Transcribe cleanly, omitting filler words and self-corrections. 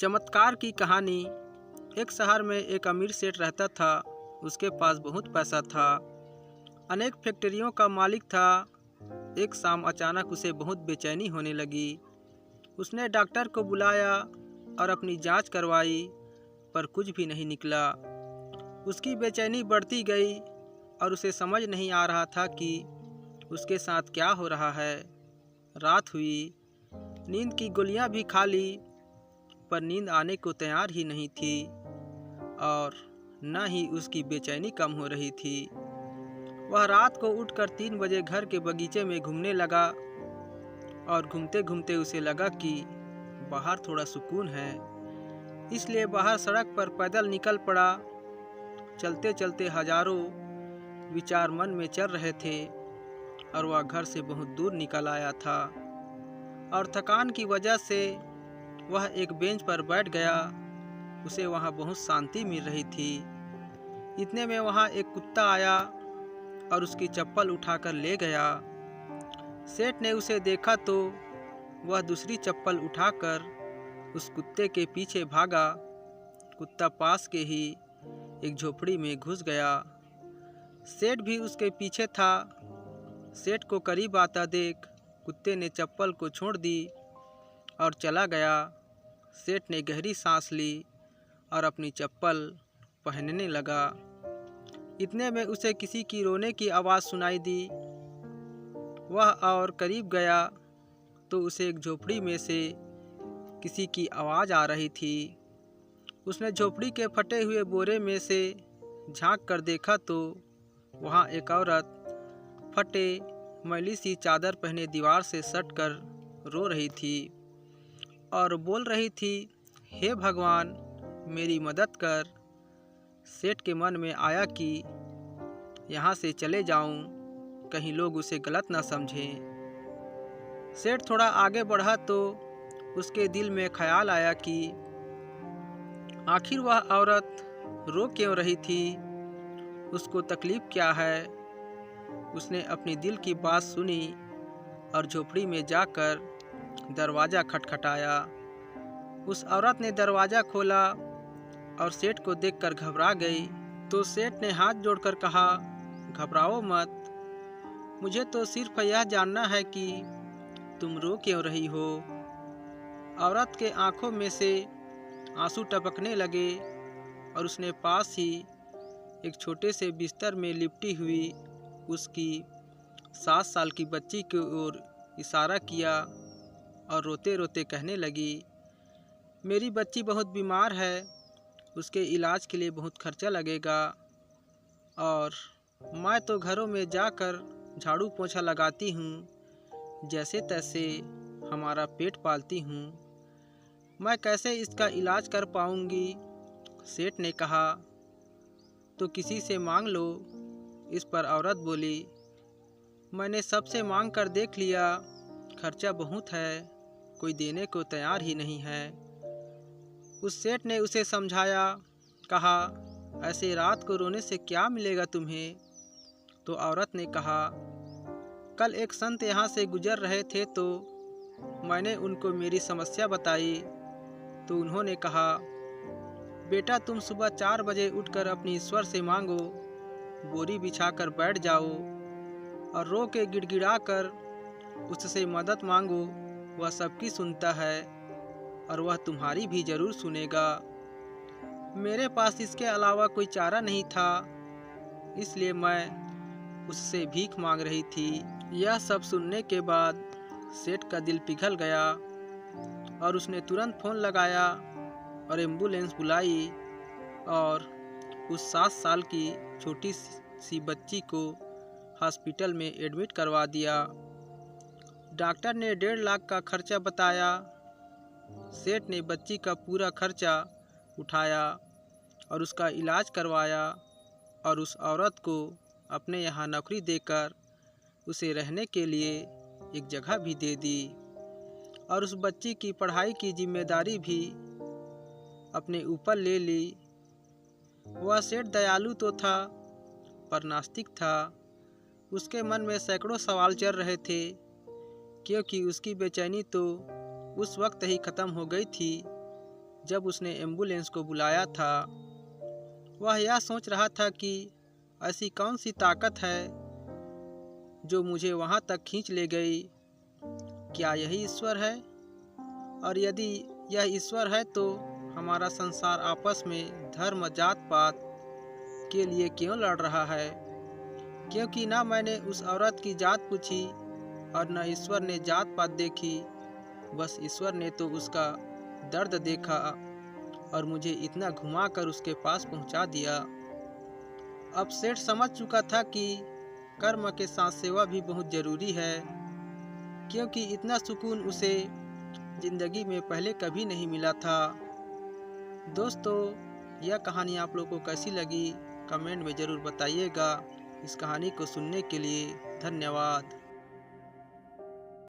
चमत्कार की कहानी। एक शहर में एक अमीर सेठ रहता था। उसके पास बहुत पैसा था, अनेक फैक्ट्रियों का मालिक था। एक शाम अचानक उसे बहुत बेचैनी होने लगी। उसने डॉक्टर को बुलाया और अपनी जांच करवाई, पर कुछ भी नहीं निकला। उसकी बेचैनी बढ़ती गई और उसे समझ नहीं आ रहा था कि उसके साथ क्या हो रहा है। रात हुई, नींद की गोलियां भी खा ली, पर नींद आने को तैयार ही नहीं थी और न ही उसकी बेचैनी कम हो रही थी। वह रात को उठकर 3 बजे घर के बगीचे में घूमने लगा और घूमते घूमते उसे लगा कि बाहर थोड़ा सुकून है, इसलिए बाहर सड़क पर पैदल निकल पड़ा। चलते चलते हजारों विचार मन में चल रहे थे और वह घर से बहुत दूर निकल आया था और थकान की वजह से वह एक बेंच पर बैठ गया। उसे वहाँ बहुत शांति मिल रही थी। इतने में वहाँ एक कुत्ता आया और उसकी चप्पल उठाकर ले गया। सेठ ने उसे देखा तो वह दूसरी चप्पल उठाकर उस कुत्ते के पीछे भागा। कुत्ता पास के ही एक झोपड़ी में घुस गया। सेठ भी उसके पीछे था। सेठ को करीब आता देख कुत्ते ने चप्पल को छोड़ दी और चला गया। सेठ ने गहरी सांस ली और अपनी चप्पल पहनने लगा। इतने में उसे किसी की रोने की आवाज़ सुनाई दी। वह और करीब गया तो उसे एक झोपड़ी में से किसी की आवाज़ आ रही थी। उसने झोपड़ी के फटे हुए बोरे में से झांक कर देखा तो वहाँ एक औरत फटे मैली सी चादर पहने दीवार से सट कर रो रही थी और बोल रही थी, हे भगवान, मेरी मदद कर। सेठ के मन में आया कि यहाँ से चले जाऊं, कहीं लोग उसे गलत ना समझें। सेठ थोड़ा आगे बढ़ा तो उसके दिल में ख्याल आया कि आखिर वह औरत रो क्यों रही थी, उसको तकलीफ क्या है। उसने अपनी दिल की बात सुनी और झोपड़ी में जाकर दरवाज़ा खटखटाया। उस औरत ने दरवाज़ा खोला और सेठ को देखकर घबरा गई। तो सेठ ने हाथ जोड़कर कहा, घबराओ मत, मुझे तो सिर्फ यह जानना है कि तुम रो क्यों रही हो। औरत के आंखों में से आंसू टपकने लगे और उसने पास ही एक छोटे से बिस्तर में लिपटी हुई उसकी 7 साल की बच्ची की ओर इशारा किया और रोते रोते कहने लगी, मेरी बच्ची बहुत बीमार है, उसके इलाज के लिए बहुत खर्चा लगेगा और मैं तो घरों में जाकर झाड़ू पोछा लगाती हूँ, जैसे तैसे हमारा पेट पालती हूँ, मैं कैसे इसका इलाज कर पाऊँगी। सेठ ने कहा, तो किसी से मांग लो। इस पर औरत बोली, मैंने सबसे मांग कर देख लिया, खर्चा बहुत है, कोई देने को तैयार ही नहीं है। उस सेठ ने उसे समझाया, कहा, ऐसे रात को रोने से क्या मिलेगा तुम्हें। तो औरत ने कहा, कल एक संत यहाँ से गुजर रहे थे तो मैंने उनको मेरी समस्या बताई तो उन्होंने कहा, बेटा तुम सुबह 4 बजे उठकर अपनी ईश्वर से मांगो, बोरी बिछाकर बैठ जाओ और रो के गिड़गिड़ा कर उससे मदद मांगो। वह सबकी सुनता है और वह तुम्हारी भी जरूर सुनेगा। मेरे पास इसके अलावा कोई चारा नहीं था, इसलिए मैं उससे भीख मांग रही थी। यह सब सुनने के बाद सेठ का दिल पिघल गया और उसने तुरंत फ़ोन लगाया और एम्बुलेंस बुलाई और उस 7 साल की छोटी सी बच्ची को हॉस्पिटल में एडमिट करवा दिया। डॉक्टर ने 1.5 लाख का खर्चा बताया। सेठ ने बच्ची का पूरा खर्चा उठाया और उसका इलाज करवाया और उस औरत को अपने यहाँ नौकरी देकर उसे रहने के लिए एक जगह भी दे दी और उस बच्ची की पढ़ाई की जिम्मेदारी भी अपने ऊपर ले ली। वह सेठ दयालु तो था पर नास्तिक था। उसके मन में सैकड़ों सवाल चल रहे थे, क्योंकि उसकी बेचैनी तो उस वक्त ही ख़त्म हो गई थी जब उसने एम्बुलेंस को बुलाया था, वह यह सोच रहा था कि ऐसी कौन सी ताकत है जो मुझे वहां तक खींच ले गई। क्या यही ईश्वर है? और यदि यह ईश्वर है तो हमारा संसार आपस में धर्म जात पात के लिए क्यों लड़ रहा है? क्योंकि ना मैंने उस औरत की जात पूछी और न ईश्वर ने जात पात देखी। बस ईश्वर ने तो उसका दर्द देखा और मुझे इतना घुमाकर उसके पास पहुंचा दिया। अब सेठ समझ चुका था कि कर्म के साथ सेवा भी बहुत जरूरी है, क्योंकि इतना सुकून उसे जिंदगी में पहले कभी नहीं मिला था। दोस्तों, यह कहानी आप लोगों को कैसी लगी कमेंट में ज़रूर बताइएगा। इस कहानी को सुनने के लिए धन्यवाद।